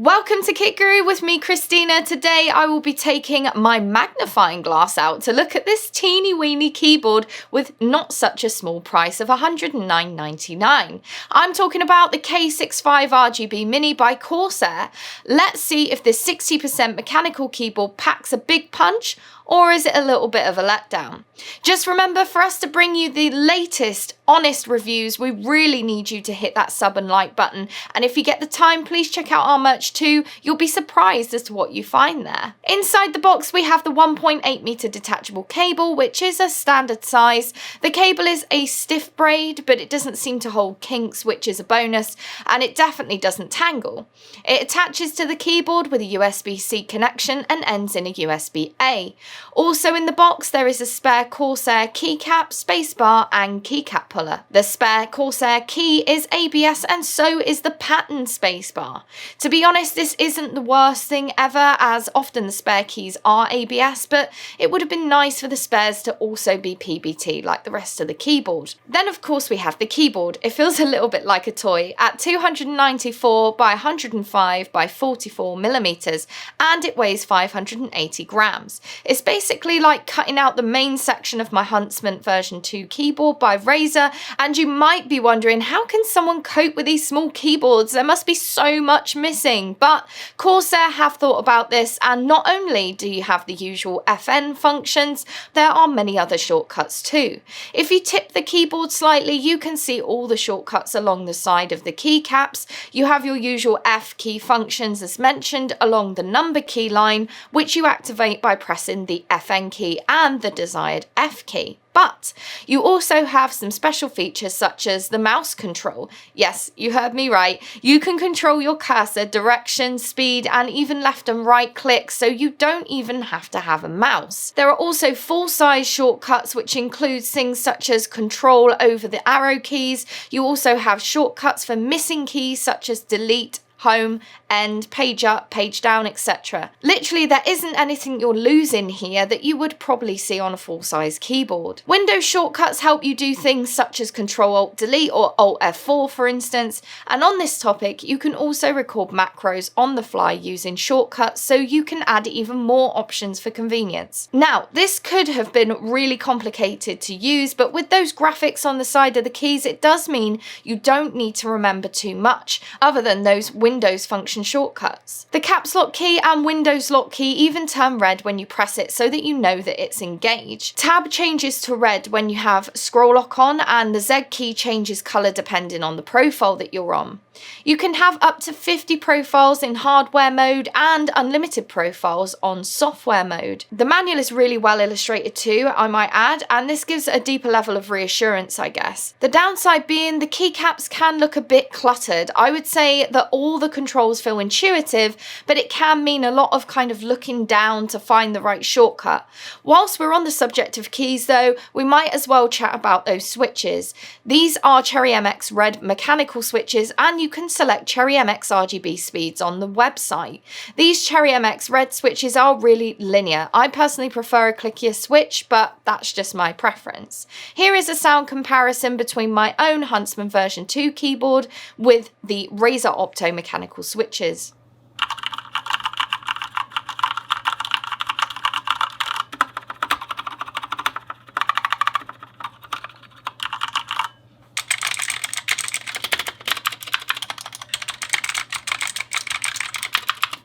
Welcome to Kit Guru with me, Christina. Today I will be taking my magnifying glass out to look at this teeny weeny keyboard with not such a small price of $109.99. I'm talking about the K65 RGB Mini by Corsair. Let's see if this 60% mechanical keyboard packs a big punch, or is it a little bit of a letdown? Just remember, for us to bring you the latest honest reviews, we really need you to hit that sub and like button. And if you get the time, please check out our merch too. You'll be surprised as to what you find there. Inside the box, we have the 1.8 meter detachable cable, which is a standard size. The cable is a stiff braid, but it doesn't seem to hold kinks, which is a bonus, and it definitely doesn't tangle. It attaches to the keyboard with a USB-C connection and ends in a USB-A. Also in the box, there is a spare Corsair keycap, spacebar and keycap puller. The spare Corsair key is ABS and so is the pattern spacebar. To be honest, this isn't the worst thing ever, as often the spare keys are ABS, but it would have been nice for the spares to also be PBT like the rest of the keyboard. Then of course we have the keyboard. It feels a little bit like a toy at 294 by 105 by 44 millimeters, and it weighs 580 grams. It's basically like cutting out the main section of my Huntsman version 2 keyboard by Razer, and you might be wondering, how can someone cope with these small keyboards? There must be so much missing. But Corsair have thought about this, and not only do you have the usual FN functions, there are many other shortcuts too. If you tip the keyboard slightly, you can see all the shortcuts along the side of the keycaps. You have your usual F key functions as mentioned along the number key line, which you activate by pressing the FN key and the desired F key. But you also have some special features such as the mouse control. Yes, you heard me right. You can control your cursor, direction, speed, and even left and right click, so you don't even have to have a mouse. There are also full-size shortcuts, which includes things such as control over the arrow keys. You also have shortcuts for missing keys such as delete, home, end, page up, page down, etc. Literally, there isn't anything you're losing here that you would probably see on a full-size keyboard. Windows shortcuts help you do things such as Control-Alt-Delete or Alt-F4 for instance, and on this topic you can also record macros on the fly using shortcuts, so you can add even more options for convenience. Now, this could have been really complicated to use, but with those graphics on the side of the keys, it does mean you don't need to remember too much, other than those Windows function shortcuts. The caps lock key and Windows lock key even turn red when you press it, so that you know that it's engaged. Tab changes to red when you have scroll lock on, and the Z key changes colour depending on the profile that you're on. You can have up to 50 profiles in hardware mode and unlimited profiles on software mode. The manual is really well illustrated too, I might add, and this gives a deeper level of reassurance, I guess. The downside being the keycaps can look a bit cluttered. I would say that all the controls feel intuitive, but it can mean a lot of kind of looking down to find the right shortcut. Whilst we're on the subject of keys though, we might as well chat about those switches. These are Cherry MX red mechanical switches, and you can select Cherry MX RGB speeds on the website. These Cherry MX red switches are really linear. I personally prefer a clickier switch, but that's just my preference. Here is a sound comparison between my own Huntsman version 2 keyboard with the Razer Opto mechanical switches.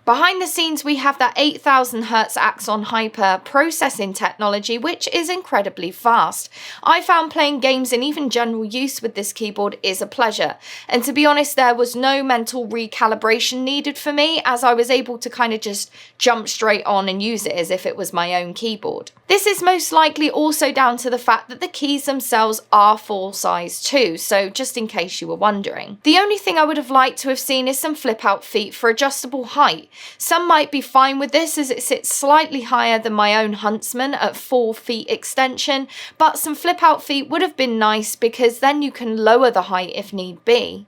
Behind the scenes, we have that 8000 Hz Axon Hyper processing technology, which is incredibly fast. I found playing games and even general use with this keyboard is a pleasure. And to be honest, there was no mental recalibration needed for me, as I was able to kind of just jump straight on and use it as if it was my own keyboard. This is most likely also down to the fact that the keys themselves are full size too, so just in case you were wondering. The only thing I would have liked to have seen is some flip out feet for adjustable height. Some might be fine with this as it sits slightly higher than my own Huntsman at 4 feet extension, but some flip out feet would have been nice because then you can lower the height if need be.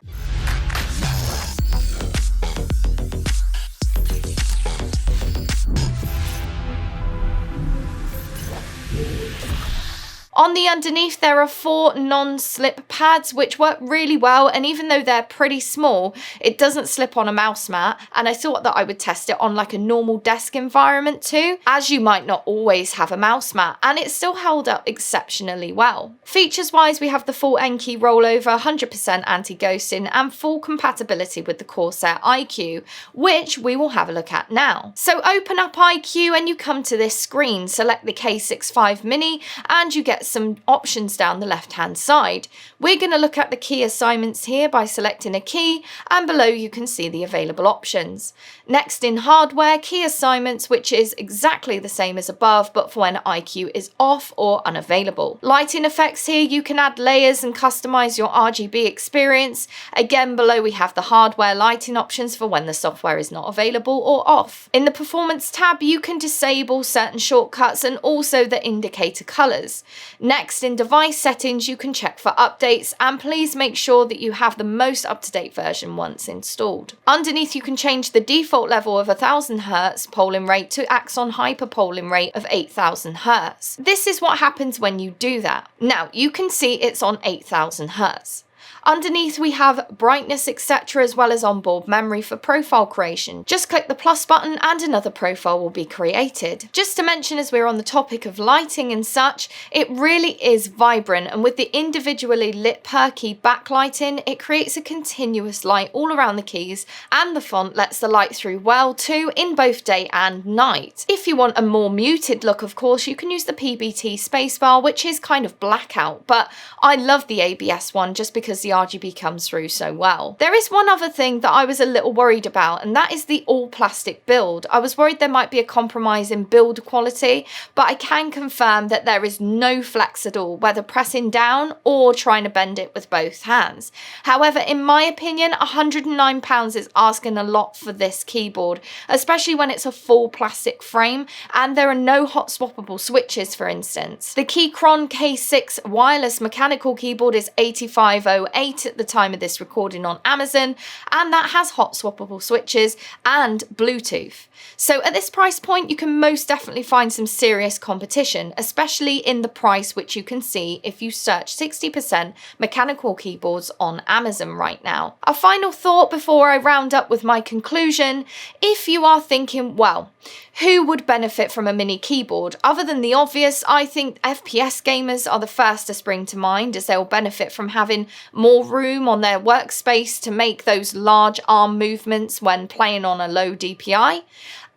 On the underneath, there are 4 non-slip pads which work really well, and even though they're pretty small, it doesn't slip on a mouse mat, and I thought that I would test it on like a normal desk environment too, as you might not always have a mouse mat, and it still held up exceptionally well. Features wise, we have the full N-key rollover, 100% anti-ghosting, and full compatibility with the Corsair iCUE, which we will have a look at now. So open up iCUE and you come to this screen, select the K65 Mini, and you get some options down the left hand side. We're going to look at the key assignments here by selecting a key, and below you can see the available options. Next, in hardware, key assignments, which is exactly the same as above, but for when iCUE is off or unavailable. Lighting effects here, you can add layers and customize your RGB experience. Again, below we have the hardware lighting options for when the software is not available or off. In the performance tab, you can disable certain shortcuts and also the indicator colors. Next, in device settings, you can check for updates, and please make sure that you have the most up-to-date version once installed. Underneath, you can change the default level of 1000 Hz polling rate to Axon Hyper polling rate of 8000 Hz. This is what happens when you do that. Now, you can see it's on 8000 Hz. Underneath we have brightness, etc., as well as onboard memory for profile creation. Just click the plus button and another profile will be created. Just to mention, as we're on the topic of lighting and such, it really is vibrant, and with the individually lit per key backlighting, it creates a continuous light all around the keys, and the font lets the light through well too in both day and night. If you want a more muted look, of course, you can use the PBT spacebar, which is kind of blackout, but I love the ABS one just because the RGB comes through so well. There is one other thing that I was a little worried about, and that is the all plastic build. I was worried there might be a compromise in build quality, but I can confirm that there is no flex at all, whether pressing down or trying to bend it with both hands. However, in my opinion, £109 is asking a lot for this keyboard, especially when it's a full plastic frame and there are no hot swappable switches, for instance. The Keychron K6 wireless mechanical keyboard is $85.08 at the time of this recording on Amazon, and that has hot swappable switches and Bluetooth. So at this price point, you can most definitely find some serious competition, especially in the price, which you can see if you search 60% mechanical keyboards on Amazon right now. A final thought before I round up with my conclusion: if you are thinking, well, who would benefit from a mini keyboard? Other than the obvious, I think FPS gamers are the first to spring to mind, as they'll benefit from having more room on their workspace to make those large arm movements when playing on a low DPI.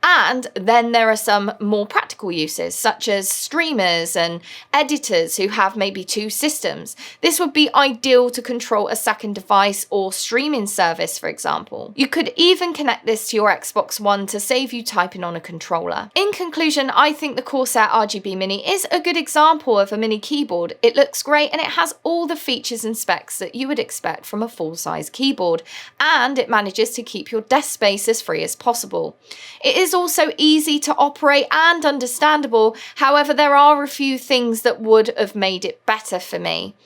And then there are some more practical uses, such as streamers and editors who have maybe 2 systems. This would be ideal to control a second device or streaming service, for example. You could even connect this to your Xbox One to save you typing on a controller. In conclusion, I think the Corsair RGB Mini is a good example of a mini keyboard. It looks great and it has all the features and specs that you would expect from a full-size keyboard, and it manages to keep your desk space as free as possible. It is also easy to operate and understandable. However, there are a few things that would have made it better for me.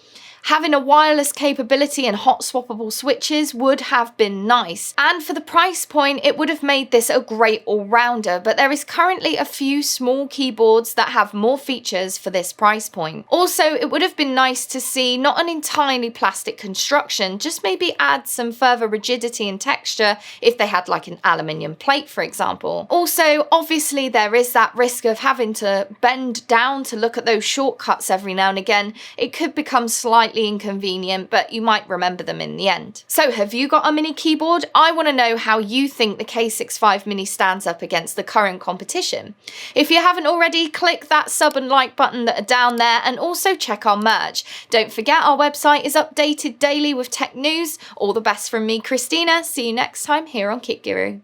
Having a wireless capability and hot swappable switches would have been nice, and for the price point it would have made this a great all-rounder, but there is currently a few small keyboards that have more features for this price point. Also, it would have been nice to see not an entirely plastic construction, just maybe add some further rigidity and texture if they had like an aluminium plate, for example. Also, obviously there is that risk of having to bend down to look at those shortcuts every now and again. It could become slightly inconvenient, but you might remember them in the end. So have you got a mini keyboard? I want to know how you think the K65 Mini stands up against the current competition. If you haven't already, click that sub and like button that are down there, and also check our merch. Don't forget, our website is updated daily with tech news. All the best from me, Christina. See you next time here on Kit Guru.